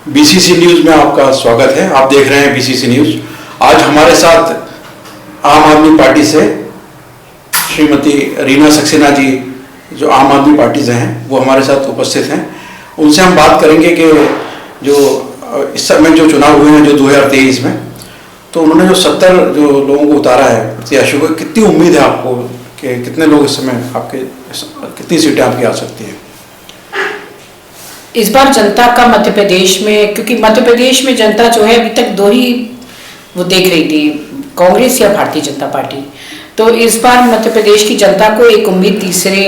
BCC news में आपका स्वागत है। आप देख रहे हैं बीसीसी न्यूज। आज हमारे साथ आम आदमी पार्टी से श्रीमती रीना सक्सेना जी, जो आम आदमी पार्टी से हैं, वो हमारे साथ उपस्थित हैं। उनसे हम बात करेंगे कि जो इस समय जो चुनाव हुए हैं जो 2023 में, तो उन्होंने जो 70 जो लोगों को उतारा है प्रत्याशियों को, कितनी उम्मीद है आपको कि कितने लोग इस समय आपके, कितनी सीटें आपकी आ सकती हैं? इस बार जनता का मध्य प्रदेश में, क्योंकि मध्य प्रदेश में जनता जो है अभी तक दो ही वो देख रही थी, कांग्रेस या भारतीय जनता पार्टी। तो इस बार मध्य प्रदेश की जनता को एक उम्मीद तीसरे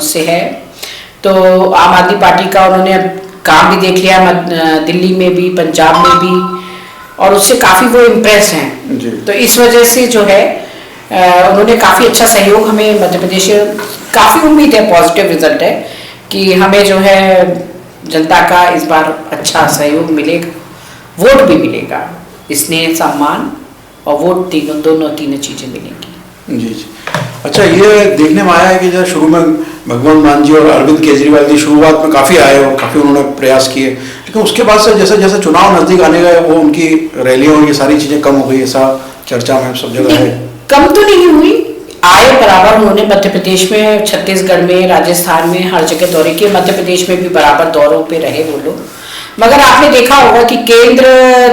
से है। तो आम आदमी पार्टी का उन्होंने काम भी देख लिया, दिल्ली में भी, पंजाब में भी, और उससे काफ़ी वो इम्प्रेस हैं। तो इस वजह से जो है उन्होंने काफ़ी अच्छा सहयोग हमें मध्य प्रदेश, काफ़ी उम्मीद है, पॉजिटिव रिजल्ट है कि हमें जो है जनता का इस बार अच्छा सहयोग मिलेगा, वोट भी मिलेगा, स्नेह सम्मान और वोट, दोनों चीज़ें मिलेंगी। जी जी। अच्छा, ये देखने में आया है कि जब शुरू में भगवंत मान जी और अरविंद केजरीवाल जी शुरुआत में काफ़ी आए और काफ़ी उन्होंने प्रयास किए, लेकिन उसके बाद से जैसे जैसे चुनाव नज़दीक आने गए, वो उनकी रैलियाँ और ये सारी चीज़ें कम हो गई, ऐसा चर्चा में सब जगह है। कम तो नहीं हुई, आए बराबर उन्होंने मध्य प्रदेश में, छत्तीसगढ़ में, राजस्थान में, हर जगह दौरे किए। मध्य प्रदेश में भी बराबर दौरों पे रहे वो लोग। मगर आपने देखा होगा कि केंद्र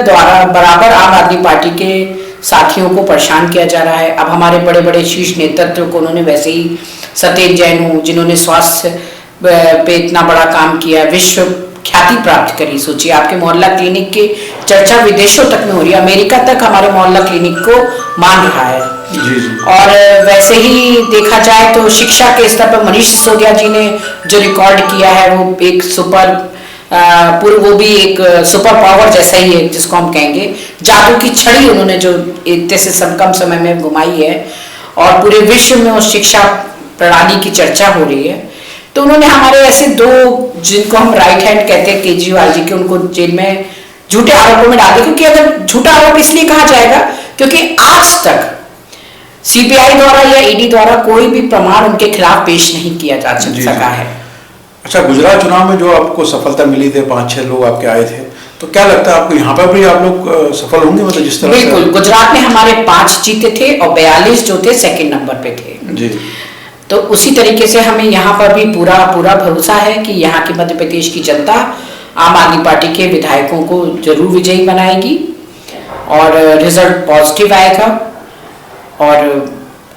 द्वारा बराबर आम आदमी पार्टी के साथियों को परेशान किया जा रहा है। अब हमारे बड़े बड़े शीर्ष नेतृत्व को उन्होंने वैसे ही, सतेज जैन जिन्होंने स्वास्थ्य पे इतना बड़ा काम किया, विश्व ख्याति प्राप्त करी। सोचिए, आपके मोहल्ला क्लिनिक की चर्चा विदेशों तक में हो रही है, अमेरिका तक हमारे मोहल्ला क्लिनिक को मान रहा है। जी जी। और वैसे ही देखा जाए तो शिक्षा के स्तर पर मनीष सिसोदिया जी ने जो रिकॉर्ड किया है, वो एक वो भी एक सुपर पावर जैसा ही है, जिसको हम कहेंगे जादू की छड़ी उन्होंने जो इतने से कम समय में घुमाई है, और पूरे विश्व में उस शिक्षा प्रणाली की चर्चा हो रही है। तो उन्होंने हमारे ऐसे दो, जिनको हम राइट हैंड कहते हैं केजरीवाल जी के, उनको जेल में झूठे आरोपों में डाल दिया। क्योंकि अगर झूठा आरोप इसलिए कहा जाएगा क्योंकि आज तक सीबीआई द्वारा या ईडी द्वारा कोई भी प्रमाण उनके खिलाफ पेश नहीं किया जा सका है। अच्छा, गुजरात चुनाव में जो आपको सफलता मिली थी, 5-6 लोग आपके आए थे, तो क्या लगता है आपको यहाँ पर भी आप लोग सफल होंगे? मतलब जिस तरह बिल्कुल, गुजरात में हमारे 5 जीते थे और 42 जो थे सेकंड नंबर पे थे जी। तो उसी तरीके से हमें यहाँ पर भी पूरा भरोसा है कि यहाँ की मध्य प्रदेश की जनता आम आदमी पार्टी के विधायकों को जरूर विजयी बनाएगी और रिजल्ट पॉजिटिव आएगा और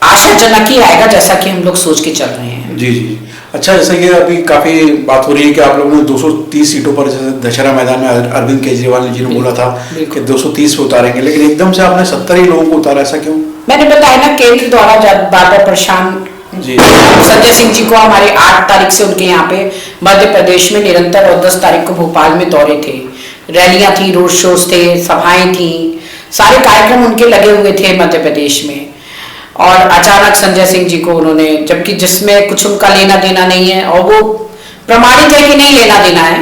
आशाजनक ही आएगा, जैसा कि हम लोग सोच के चल रहे हैं। जी जी। अच्छा, जैसे कि अभी काफ़ी बात हो रही है कि आप लोगों ने 230 सीटों पर, जैसे दशहरा मैदान में अरविंद केजरीवाल जी ने बोला था कि 230 पे उतारेंगे, लेकिन एकदम से आपने 70 ही लोगों को उतारा, ऐसा क्यों? मैंने बताया ना, केंद्र द्वारा बार-बार परेशान जी। संजय सिंह जी को हमारे 8 तारीख से उनके यहाँ पे मध्य प्रदेश में निरंतर, और 10 तारीख को भोपाल में दौरे थे, रैलियां थी, रोड शोज थे, सभाएं थी, सारे कार्यक्रम उनके लगे हुए थे मध्य प्रदेश में। और अचानक संजय सिंह जी को उन्होंने, जबकि जिसमें कुछ उनका लेना देना नहीं है और वो प्रमाणित है कि नहीं लेना देना है,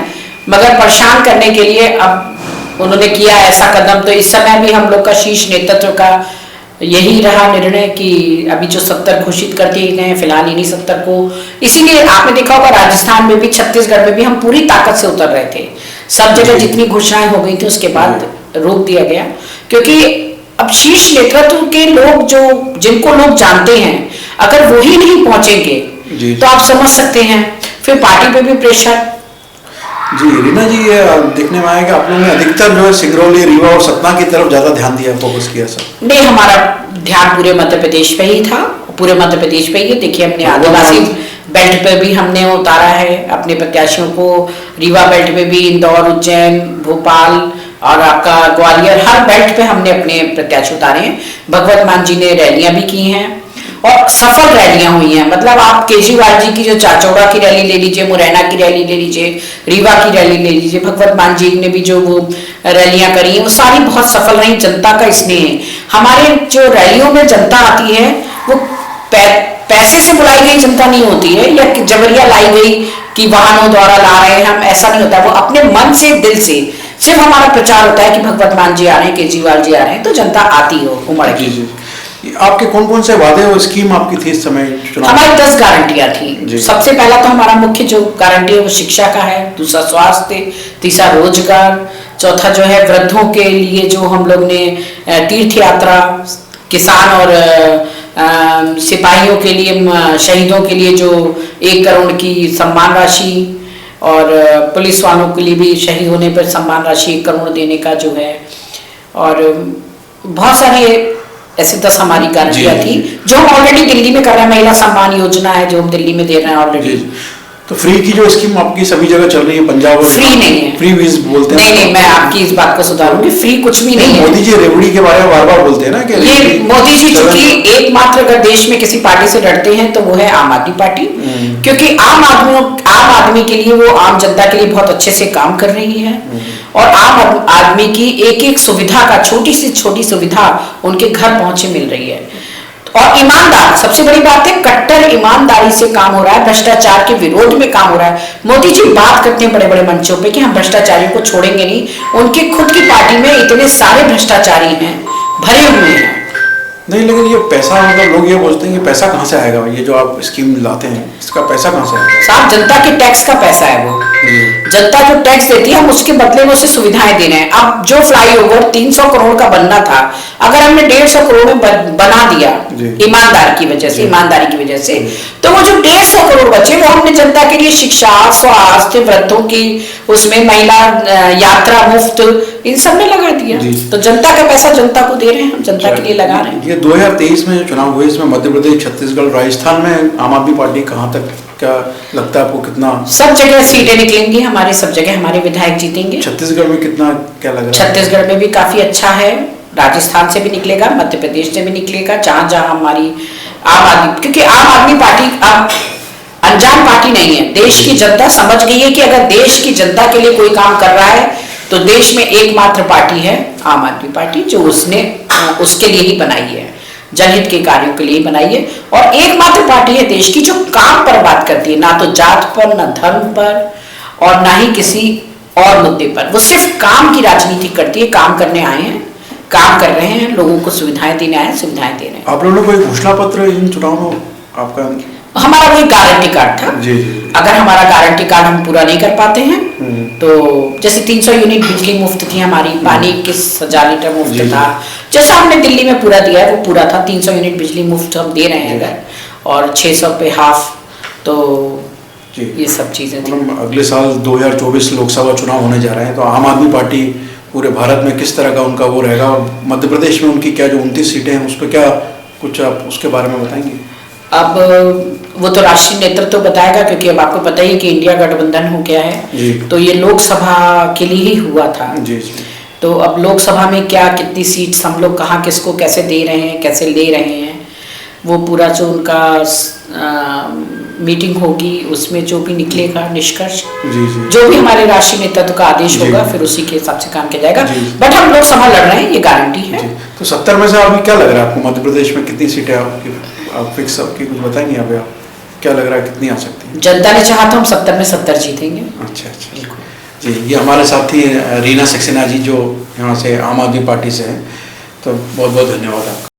मगर परेशान करने के लिए अब उन्होंने किया ऐसा कदम। तो इस समय भी हम लोग का शीर्ष नेतृत्व का यही रहा निर्णय कि अभी जो 70 घोषित कर दिए गए हैं, फिलहाल इन्हीं 70 को, इसीलिए आपने देखा होगा राजस्थान में भी, छत्तीसगढ़ में भी हम पूरी ताकत से उतर रहे थे। सब जगह जितनी घोषणाएं हो गई थी उसके बाद रोक दिया गया, क्योंकि अब शीर्ष नेतृत्व के लोग, जो जिनको लोग जानते हैं, अगर वो ही नहीं पहुंचेंगे तो आप समझ सकते हैं फिर पार्टी पे भी प्रेशर। जी रीना जी, ये देखने में आया कि आप लोगों ने अधिकतर जो है सिंगरौली, रीवा और सतना की तरफ ज्यादा ध्यान दिया, फोकस किया सर? नहीं, हमारा ध्यान पूरे मध्य प्रदेश पे ही था, पूरे मध्य प्रदेश पे ही। देखिए, हमने आदिवासी बेल्ट पे भी हमने उतारा है अपने प्रत्याशियों को, रीवा बेल्ट पे भी, इंदौर, उज्जैन, भोपाल और आपका ग्वालियर, हर बेल्ट पे हमने अपने प्रत्याशी उतारे हैं। भगवंत मान जी ने रैलियां भी की हैं और सफल रैलियां हुई हैं। मतलब आप केजरीवाल जी की जो चाचौड़ा की रैली ले लीजिए, मुरैना की रैली ले लीजिए, रीवा की रैली ले लीजिए, भगवंत मान जी ने भी जो वो रैलियां करी हैं, वो सारी बहुत सफल रही। जनता का स्नेह है। हमारे जो रैलियों में जनता आती है, वो पैसे से बुलाई गई जनता नहीं होती है या जबरिया लाई गई कि वाहनों द्वारा ला रहे हैं हम, ऐसा नहीं होता। वो अपने मन से, दिल से सिर्फ हमारा प्रचार होता है कि भगवंत मान जी आ रहे हैं, केजरीवाल जी आ रहे हैं, तो जनता आती हो उमड़ की। आपके कौन कौन से वादे और स्कीम आपकी थी इस समय चुनाव? हमारी 10 गारंटियां जी। थी। सबसे पहला तो हमारा मुख्य जो गारंटी है वो शिक्षा का है, दूसरा स्वास्थ्य, तीसरा रोजगार, चौथा जो है वृद्धों के लिए जो हम लोग ने तीर्थ यात्रा, किसान और सिपाहियों के लिए, शहीदों के लिए जो 1 करोड़ की सम्मान राशि, और पुलिस वालों के लिए भी शहीद होने पर सम्मान राशि 1 करोड़ देने का जो है, और बहुत सारी ऐसे 10 हमारी गारंटियां थी जो हम ऑलरेडी दिल्ली में कर रहे हैं। महिला सम्मान योजना है जो हम दिल्ली में दे रहे हैं ऑलरेडी। तो फ्री की जो स्कीम आपकी सभी जगह चल रही है, पंजाब और फ्री नहीं है, फ्री वीज बोलते हैं। नहीं, मैं आपकी इस बात को सुधारूंगी, फ्री कुछ भी नहीं है। मोदी जी रेवड़ी के बारे में बार बार बोलते हैं ना कि ये मोदी जी चूंकि एकमात्र अगर देश में किसी पार्टी से लड़ते हैं तो वो है आम आदमी पार्टी, क्योंकि आम आदमी के लिए, वो आम जनता के लिए बहुत अच्छे से काम कर रही है, और आम आदमी की एक एक सुविधा का, छोटी से छोटी सुविधा उनके घर पहुंचे मिल रही है। और ईमानदार, सबसे बड़ी बात है, कट्टर ईमानदारी से काम हो रहा है, भ्रष्टाचार के विरोध में काम हो रहा है। मोदी जी बात करते हैं बड़े बड़े मंचों पे कि हम भ्रष्टाचारियों को छोड़ेंगे नहीं, उनके खुद की पार्टी में इतने सारे भ्रष्टाचारी हैं, भरे हुए हैं। नहीं, लेकिन ये पैसा, मतलब लोग ये बोलते हैं कि पैसा कहाँ से आएगा, ये जो आप स्कीम लाते हैं इसका पैसा कहाँ से आएगा? साहब, जनता के टैक्स का पैसा है वो, जनता जो टैक्स देती है हम उसके बदले में उसे सुविधाएं दे रहे हैं। अब जो फ्लाईओवर 300 करोड़ का बनना था, अगर हमने 150 करोड़ में बना दिया ईमानदारी की वजह से, तो वो जो 150 करोड़ बचे वो हमने जनता के लिए शिक्षा, स्वास्थ्य, वृद्धों की उसमें महिला यात्रा मुफ्त, इन सब में लगा दिया। तो जनता का पैसा जनता को दे रहे हैं, हम जनता के लिए लगा रहे हैं। ये 2023 में जो चुनाव हुए, इसमें मध्य प्रदेश, छत्तीसगढ़, राजस्थान में आम आदमी पार्टी कहाँ तक, क्या लगता है आपको, कितना? सब जगह सीटें निकलेंगी हमारी, सब जगह हमारे विधायक जीतेंगे। छत्तीसगढ़ में कितना, क्या लग रहा है? छत्तीसगढ़ में भी काफी अच्छा है, राजस्थान से भी निकलेगा, मध्य प्रदेश से भी निकलेगा, जहां जहां हमारी आम आदमी, क्योंकि आम आदमी पार्टी अब अनजान पार्टी नहीं है। देश की जनता समझ गई है कि अगर देश की जनता के लिए कोई काम कर रहा है तो देश में एकमात्र पार्टी है आम आदमी पार्टी, जो उसने उसके लिए ही बनाई है, जनहित के कार्यों के लिए ही बनाई है, और एकमात्र पार्टी है देश की जो काम पर बात करती है, ना तो जात पर, ना धर्म पर, और ना ही किसी और मुद्दे पर। वो सिर्फ काम की राजनीति करती है, काम करने आए हैं, काम कर रहे हैं, लोगों को सुविधाएं देने आए हैं, सुविधाएं दे रहे हैं। आप लोगों ने कोई घोषणा पत्र इन चुनाव में आपका? हमारा वही गारंटी कार्ड था। जी। अगर हमारा गारंटी कार्ड हम पूरा नहीं कर पाते हैं तो जैसे 300 यूनिट बिजली मुफ्त थी हमारी, पानी 21,000 लीटर मुफ्त था, जैसा हमने दिल्ली में पूरा दिया है वो पूरा था। 300 यूनिट बिजली मुफ्त हम दे रहे हैं अगर, और 600 पे हाफ, तो ये सब चीजें थी। अगले साल 2024 लोकसभा चुनाव होने जा रहे हैं, तो आम आदमी पार्टी पूरे भारत में किस तरह का उनका वो रहेगा, और मध्य प्रदेश में उनकी क्या जो 29 सीटें हैं उस पर क्या कुछ आप उसके बारे में बताएंगे? अब वो तो राष्ट्रीय नेतृत्व तो बताएगा, क्योंकि अब आपको पता ही कि इंडिया गठबंधन हो गया है, तो ये लोकसभा के लिए ही हुआ था। जी। तो अब लोकसभा में क्या, कितनी सीट्स हम लोग कहाँ किसको कैसे दे रहे हैं, कैसे ले रहे हैं, वो पूरा जो उनका मीटिंग होगी उसमें जो भी निकलेगा निष्कर्ष, जो भी हमारे राष्ट्रीय नेतृत्व का आदेश होगा फिर उसी के हिसाब से काम किया जाएगा। बट हम लोकसभा लड़ रहे हैं, ये गारंटी है। तो 70 में से अभी क्या लग रहा है आपको, मध्य प्रदेश में कितनी सीटें आपकी, आप फिक्स आपकी कुछ बताएंगे? आप क्या लग रहा है, कितनी आ सकती है? जनता ने चाहा तो हम 70 में 70 जीतेंगे। अच्छा, जी। ये हमारे साथी रीना सक्सेना जी जो यहाँ से आम आदमी पार्टी से हैं, तो बहुत बहुत धन्यवाद आपका।